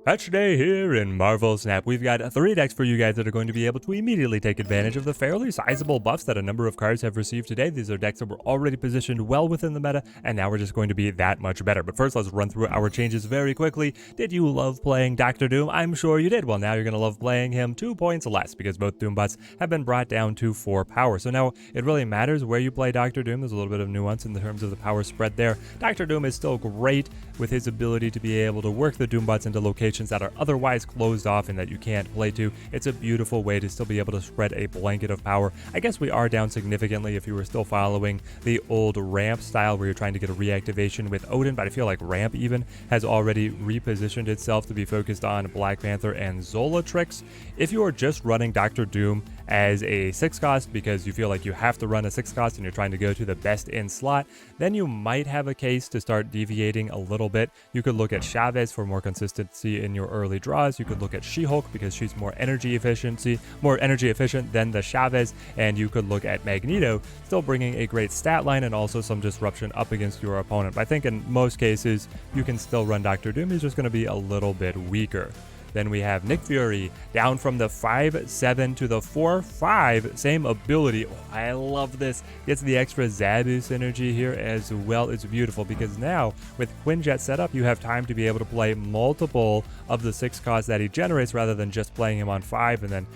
Patch day here in Marvel Snap. We've got 3 decks for you guys that are going to be able to immediately take advantage of the fairly sizable buffs that a number of cards have received today. These are decks that were already positioned well within the meta, and now we're just going to be that much better. But first, let's run through our changes very quickly. Did you love playing Dr. Doom? I'm sure you did. Well, now you're going to love playing him 2 points less, because both Doombots have been brought down to 4 power. So now it really matters where you play Dr. Doom. There's a little bit of nuance in terms of the power spread there. Dr. Doom is still great with his ability to be able to work the Doombots into locations that are otherwise closed off and that you can't play to. It's a beautiful way to still be able to spread a blanket of power. I guess we are down significantly if you were still following the old ramp style where you're trying to get a reactivation with Odin, but I feel like ramp even has already repositioned itself to be focused on Black Panther and Zola tricks. If you are just running Dr. Doom as a 6 cost because you feel like you have to run a 6 cost and you're trying to go to the best in slot, then you might have a case to start deviating a little bit. You could look at Chavez for more consistency in your early draws. You could look at She-Hulk because she's more energy efficient than the Chavez, and you could look at Magneto, still bringing a great stat line and also some disruption up against your opponent. But I think in most cases you can still run Dr. Doom. He's just going to be a little bit weaker. Then we have Nick Fury down from the 5-7 to the 4-5. Same ability. Oh, I love this. Gets the extra Zabu synergy here as well. It's beautiful because now with Quinjet set up, you have time to be able to play multiple of the 6 costs that he generates rather than just playing him on 5 and then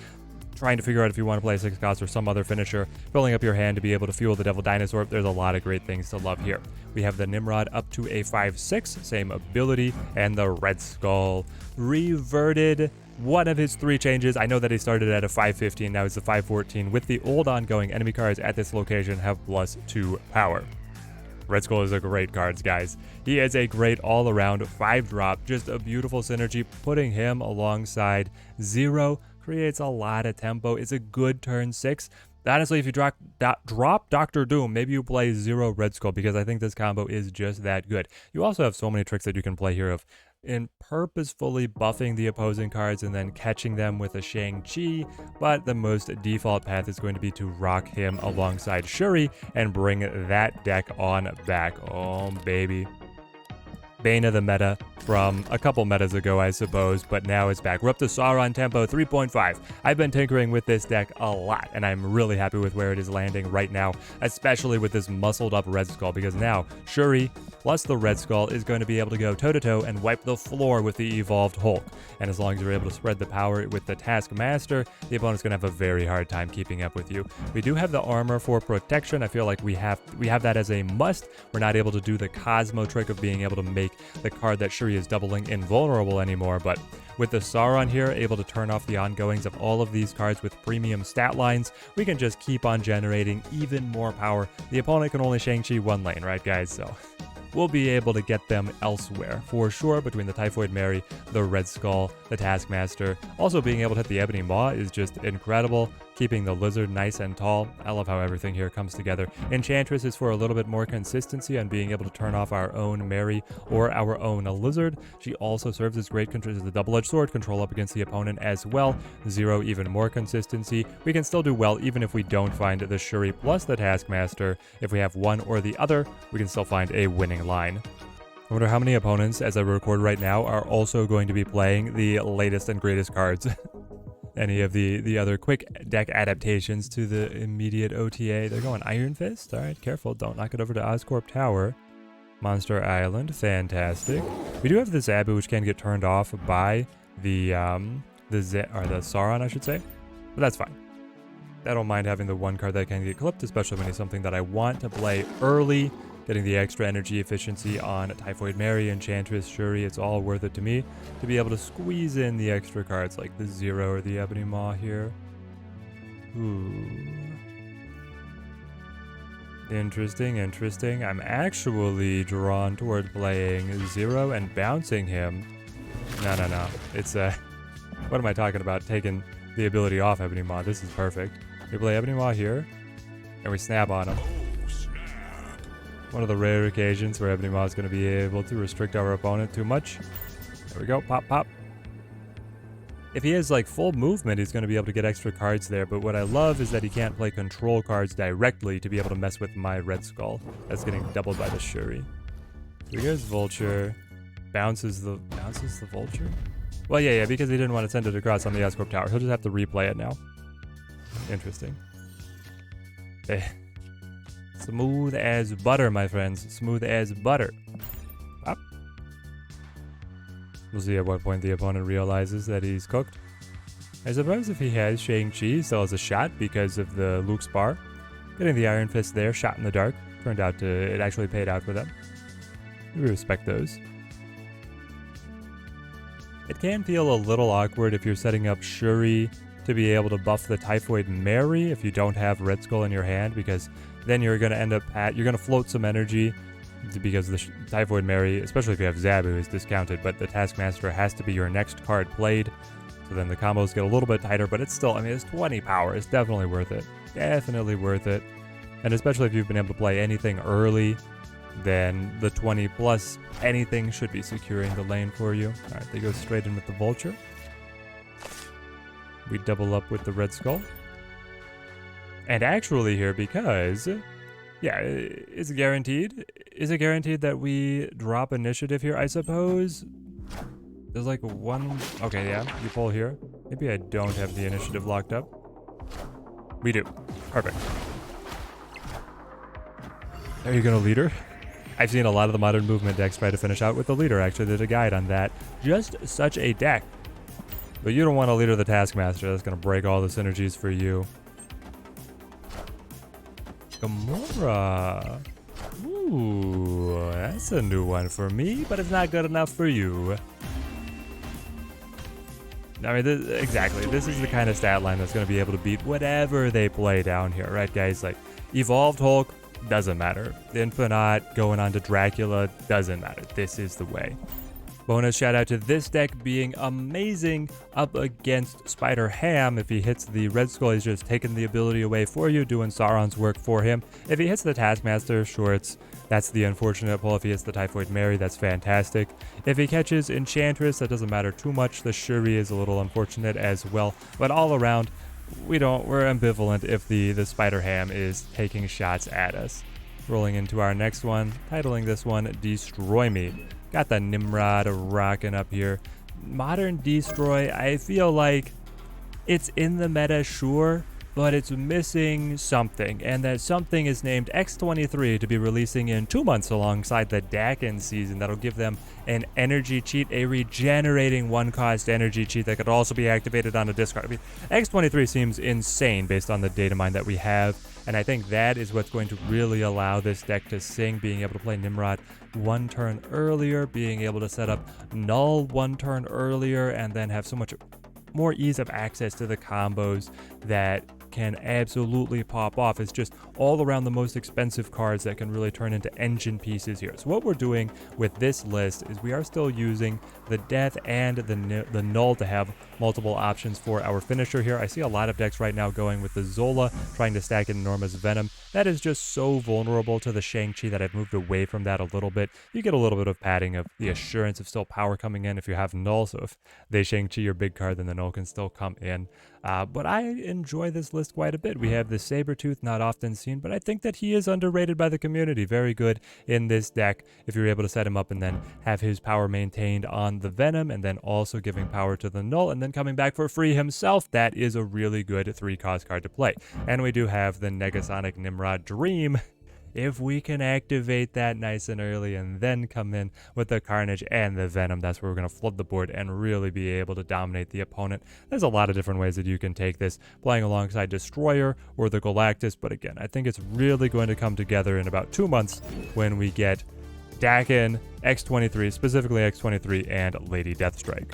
trying to figure out if you want to play a 6 cost or some other finisher, filling up your hand to be able to fuel the Devil Dinosaur. There's a lot of great things to love here. We have the Nimrod up to a 5-6, same ability, and the Red Skull reverted one of his 3 changes. I know that he started at a 5-15, now it's a 5-14. With the old ongoing, enemy cards at this location have +2 power. Red Skull is a great card, guys. He is a great all-around 5-drop, just a beautiful synergy. Putting him alongside Zero creates a lot of tempo. It's a good turn 6. Honestly, if you drop Dr. Doom, maybe you play Zero Red Skull because I think this combo is just that good. You also have so many tricks that you can play here in purposefully buffing the opposing cards and then catching them with a Shang Chi, but the most default path is going to be to rock him alongside Shuri and bring that deck on back. Oh, baby. Bane of the meta from a couple metas ago, I suppose, but now it's back. We're up to Sauron Tempo 3.5. I've been tinkering with this deck a lot, and I'm really happy with where it is landing right now, especially with this muscled up Red Skull, because now Shuri plus the Red Skull is going to be able to go toe-to-toe and wipe the floor with the evolved Hulk. And as long as you're able to spread the power with the Taskmaster, the opponent's going to have a very hard time keeping up with you. We do have the armor for protection. I feel like we have that as a must. We're not able to do the Cosmo trick of being able to make the card that Shuri is doubling invulnerable anymore, but with the Sauron here, able to turn off the ongoings of all of these cards with premium stat lines, we can just keep on generating even more power. The opponent can only Shang-Chi one lane, right guys? So we'll be able to get them elsewhere for sure between the Typhoid Mary, the Red Skull, the Taskmaster. Also being able to hit the Ebony Maw is just incredible. Keeping the Lizard nice and tall. I love how everything here comes together. Enchantress is for a little bit more consistency on being able to turn off our own Mary or our own Lizard. She also serves as great control as a double-edged sword control up against the opponent as well. Zero, even more consistency. We can still do well even if we don't find the Shuri plus the Taskmaster. If we have one or the other, we can still find a winning line. I wonder how many opponents, as I record right now, are also going to be playing the latest and greatest cards. Any of the other quick deck adaptations to the immediate OTA. They're going Iron Fist. All right, careful. Don't knock it over to Oscorp Tower. Monster Island. Fantastic. We do have the Zabu, which can get turned off by the Sauron, I should say. But that's fine. I don't mind having the one card that can get clipped, especially when it's something that I want to play early. Getting the extra energy efficiency on Typhoid Mary, Enchantress, Shuri, it's all worth it to me to be able to squeeze in the extra cards like the Zero or the Ebony Maw here. Ooh. Interesting. I'm actually drawn toward playing Zero and bouncing him. No. It's what am I talking about? Taking the ability off Ebony Maw. This is perfect. We play Ebony Maw here, and we snap on him. One of the rare occasions where Ebony Maw is going to be able to restrict our opponent too much. There we go. Pop, pop. If he has like full movement, he's going to be able to get extra cards there. But what I love is that he can't play control cards directly to be able to mess with my Red Skull. That's getting doubled by the Shuri. Here goes Vulture. Bounces the Vulture. Well, yeah, because he didn't want to send it across on the Escorp Tower. He'll just have to replay it now. Interesting. Eh. Smooth as butter, my friends. Smooth as butter. Up. We'll see at what point the opponent realizes that he's cooked. I suppose if he has Shang Chi, still has a shot because of the Luke Spar. Getting the Iron Fist there, shot in the dark. Turned out it actually paid out for them. We respect those. It can feel a little awkward if you're setting up Shuri to be able to buff the Typhoid Mary if you don't have Red Skull in your hand, because then you're going to end up you're going to float some energy because the Typhoid Mary, especially if you have Zabu, is discounted, but the Taskmaster has to be your next card played. So then the combos get a little bit tighter, but it's still, I mean, it's 20 power. It's definitely worth it. Definitely worth it. And especially if you've been able to play anything early, then the 20 plus anything should be securing the lane for you. All right, they go straight in with the Vulture. We double up with the Red Skull. And actually here, because, yeah, it's guaranteed. Is it guaranteed that we drop initiative here? I suppose there's like one, okay, yeah, you pull here. Maybe I don't have the initiative locked up. We do. Perfect. Are you gonna leader? I've seen a lot of the modern movement decks try to finish out with the leader. Actually, there's a guide on that. Just such a deck. But you don't want to leader the Taskmaster. That's going to break all the synergies for you. Gamora. Ooh, that's a new one for me, but it's not good enough for you. I mean, exactly. This is the kind of stat line that's going to be able to beat whatever they play down here, right, guys? Like, Evolved Hulk, doesn't matter. Infinite going on to Dracula, doesn't matter. This is the way. Bonus shout out to this deck being amazing up against Spider Ham. If he hits the Red Skull, he's just taking the ability away for you, doing Sauron's work for him. If he hits the Taskmaster, sure, that's the unfortunate pull. If he hits the Typhoid Mary, that's fantastic. If he catches Enchantress, that doesn't matter too much. The Shuri is a little unfortunate as well. But all around, we're ambivalent if the Spider Ham is taking shots at us. Rolling into our next one, titling this one Destroy Me. Got the Nimrod rocking up here. Modern Destroy, I feel like it's in the meta, sure, but it's missing something, and that something is named X23 to be releasing in 2 months alongside the Dakin season. That'll give them an energy cheat, a regenerating one-cost energy cheat that could also be activated on a discard. I mean, X23 seems insane based on the data mine that we have, and I think that is what's going to really allow this deck to sing, being able to play Nimrod 1 turn earlier, being able to set up Knull 1 turn earlier, and then have so much more ease of access to the combos that can absolutely pop off. It's just all around the most expensive cards that can really turn into engine pieces here. So what we're doing with this list is we are still using the Death and the Knull to have multiple options for our finisher here. I see a lot of decks right now going with the Zola, trying to stack an enormous Venom. That is just so vulnerable to the Shang Chi that I've moved away from that a little bit. You get a little bit of padding of the assurance of still power coming in if you have Knull, so if they Shang Chi your big card, then the Knull can still come in. But I enjoy this list quite a bit. We have the Sabre Tooth, not often seen, but I think that he is underrated by the community. Very good in this deck if you're able to set him up and then have his power maintained on the Venom, and then also giving power to the Knull, and then coming back for free himself. That is a really good 3-cost card to play. And we do have the Negasonic Nimrod Dream. If we can activate that nice and early and then come in with the Carnage and the Venom, that's where we're going to flood the board and really be able to dominate the opponent. There's a lot of different ways that you can take this, playing alongside Destroyer or the Galactus, but again, I think it's really going to come together in about 2 months when we get Dakin, X23, specifically X23, and Lady Deathstrike.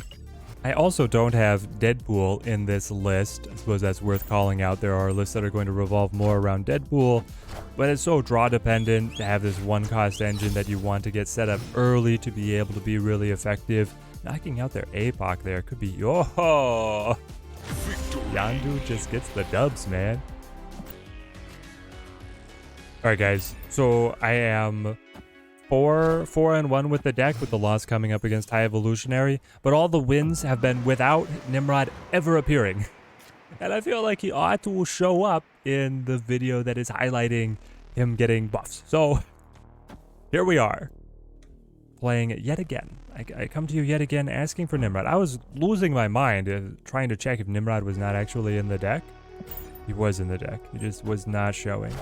I also don't have Deadpool in this list. I suppose that's worth calling out. There are lists that are going to revolve more around Deadpool, but it's so draw dependent to have this 1-cost engine that you want to get set up early to be able to be really effective. Knocking out their APOC there could be, oh, Yandu just gets the dubs, man. All right, guys, so I am 4-1 with the deck, with the loss coming up against High Evolutionary, but all the wins have been without Nimrod ever appearing. And I feel like he ought to show up in the video that is highlighting him getting buffs. So here we are, playing yet again. I come to you yet again asking for Nimrod. I was losing my mind trying to check if Nimrod was not actually in the deck. He was in the deck. He just was not showing.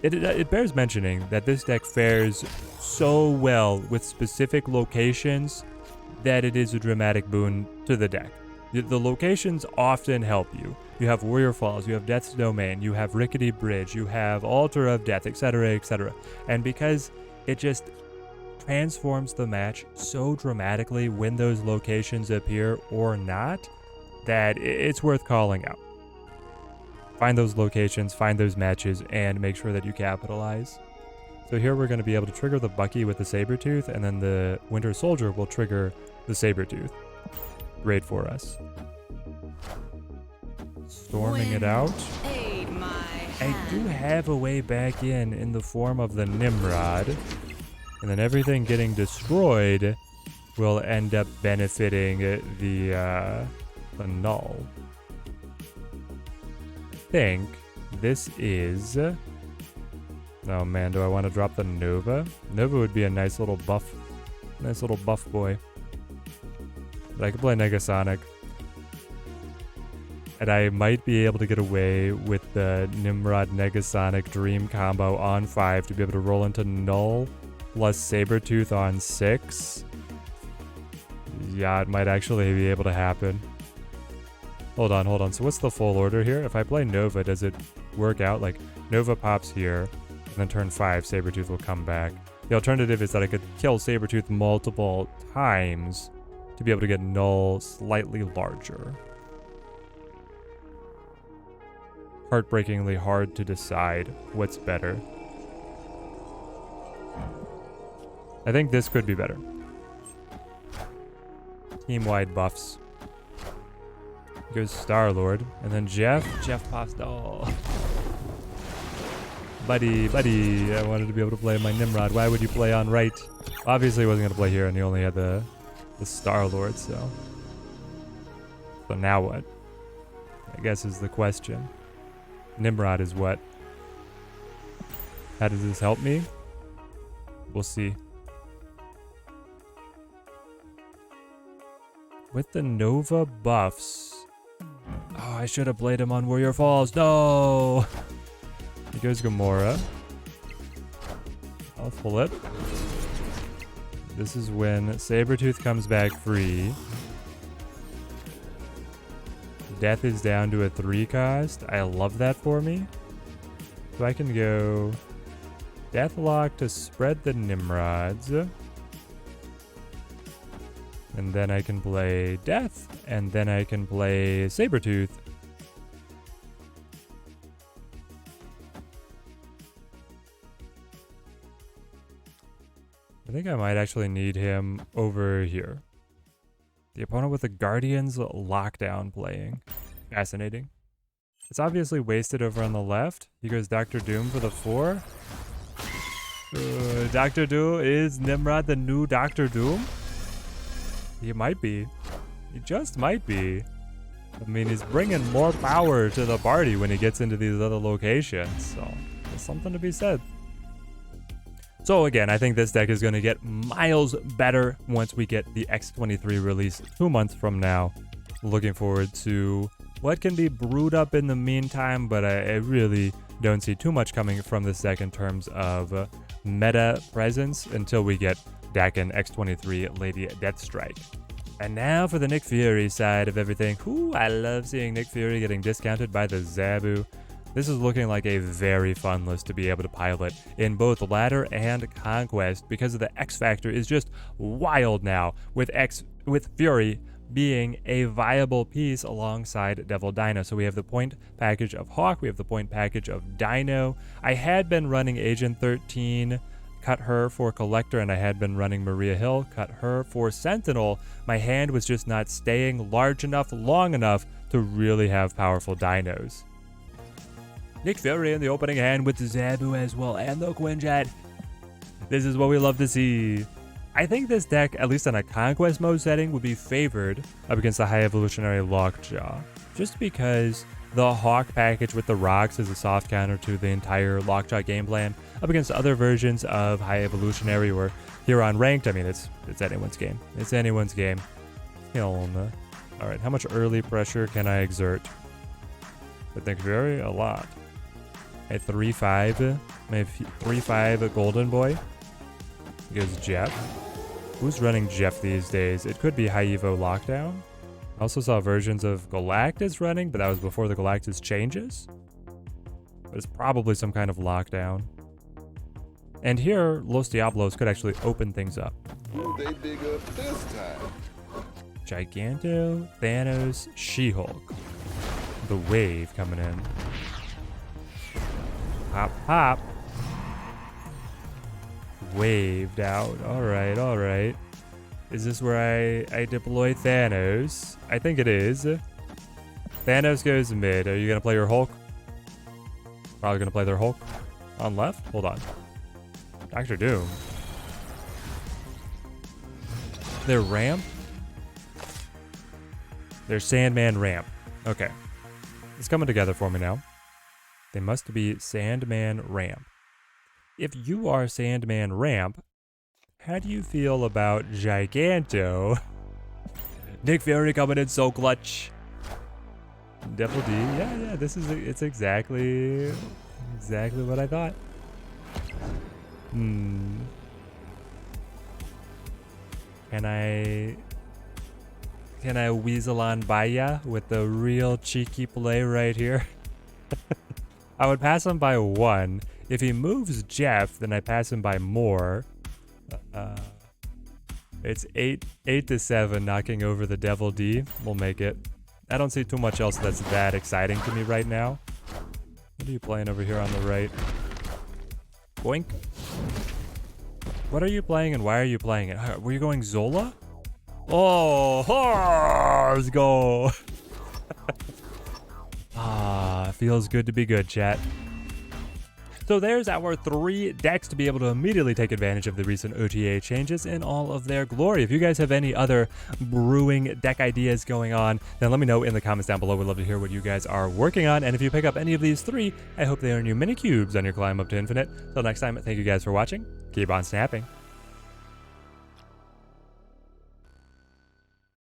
It bears mentioning that this deck fares so well with specific locations that it is a dramatic boon to the deck. The locations often help you. You have Warrior Falls, you have Death's Domain, you have Rickety Bridge, you have Altar of Death, etc., etc. And because it just transforms the match so dramatically when those locations appear or not, that it's worth calling out. Find those locations, find those matches, and make sure that you capitalize. So here we're going to be able to trigger the Bucky with the Sabre Tooth, and then the Winter Soldier will trigger the Sabre Tooth. Great for us. Storming it out. I do have a way back in the form of the Nimrod. And then everything getting destroyed will end up benefiting the Knull. I think this is... Oh man, do I want to drop the Nova? Nova would be a nice little buff boy. But I could play Negasonic. And I might be able to get away with the Nimrod Negasonic Dream combo on 5 to be able to roll into Knull plus Sabre Tooth on 6. Yeah, it might actually be able to happen. Hold on. So what's the full order here? If I play Nova, does it work out? Like, Nova pops here, and then turn 5, Sabre Tooth will come back. The alternative is that I could kill Sabre Tooth multiple times to be able to get Knull slightly larger. Heartbreakingly hard to decide what's better. I think this could be better. Team-wide buffs. Goes Star-Lord, and then Jeff pops. Oh, buddy, I wanted to be able to play my Nimrod. Why would you play on right? Obviously, he wasn't gonna play here, and he only had the Star-Lord. So now what? I guess is the question. Nimrod is what? How does this help me? We'll see. With the Nova buffs. Oh, I should have played him on Warrior Falls. No! Here goes Gamora. I'll flip. This is when Sabre Tooth comes back free. Death is down to a 3 cost. I love that for me. So I can go Deathlock to spread the Nimrods. And then I can play Death, and then I can play Sabre Tooth. I think I might actually need him over here. The opponent with the Guardians Lockdown playing. Fascinating. It's obviously wasted over on the left. He goes Dr. Doom for the 4. Dr. Doom, is Nimrod the new Dr. Doom? He might be. He just might be. I mean, he's bringing more power to the party when he gets into these other locations. So, there's something to be said. So again, I think this deck is going to get miles better once we get the X23 release 2 months from now. Looking forward to what can be brewed up in the meantime, but I really don't see too much coming from this deck in terms of meta presence until we get Dakin X23 Lady Deathstrike. And now for the Nick Fury side of everything. Ooh, I love seeing Nick Fury getting discounted by the Zabu. This is looking like a very fun list to be able to pilot in both Ladder and Conquest because of the X Factor is just wild now with Fury being a viable piece alongside Devil Dino. So we have the point package of Hawk, we have the point package of Dino. I had been running Agent 13, cut her for Collector, and I had been running Maria Hill, cut her for Sentinel. My hand was just not staying large enough, long enough to really have powerful dinos. Nick Fury in the opening hand with Zabu as well, and the Quinjet. This is what we love to see. I think this deck, at least in a Conquest mode setting, would be favored up against the High Evolutionary Lockjaw. Just because the Hawk package with the rocks is a soft counter to the entire Lockjaw game plan up against other versions of High Evolutionary or Here on ranked, I mean, it's anyone's game. It's anyone's game. Kiln. All right, how much early pressure can I exert? I think a lot. At 3-5, maybe 3-5 Golden Boy. Here goes Jeff. Who's running Jeff these days? It could be High Evo Lockdown. I also saw versions of Galactus running, but that was before the Galactus changes. But it's probably some kind of lockdown. And here, Los Diablos could actually open things up. Who they dig up this time? Giganto, Thanos, She-Hulk. The wave coming in. Hop, hop. Waved out. Alright, alright. Is this where I deploy Thanos? I think it is. Thanos goes mid. Are you going to play your Hulk? Probably going to play their Hulk. On left? Hold on. Dr. Doom. Their ramp? Their Sandman ramp. Okay. It's coming together for me now. They must be Sandman ramp. If you are Sandman ramp, how do you feel about Giganto? Nick Fury coming in so clutch. Devil D. Yeah, it's exactly what I thought. Can I weasel on by ya with the real cheeky play right here? I would pass him by 1. If he moves Jeff, then I pass him by more. It's 8-7 knocking over the Devil D. We'll make it. I don't see too much else that's that exciting to me right now. What are you playing over here on the right? Boink. What are you playing and why are you playing it? Were you going Zola? Oh, let's go. Feels good to be good, chat. So there's our 3 decks to be able to immediately take advantage of the recent OTA changes in all of their glory. If you guys have any other brewing deck ideas going on, then let me know in the comments down below. We'd love to hear what you guys are working on. And if you pick up any of these 3, I hope they earn you many cubes on your climb up to infinite. Till next time, thank you guys for watching. Keep on snapping.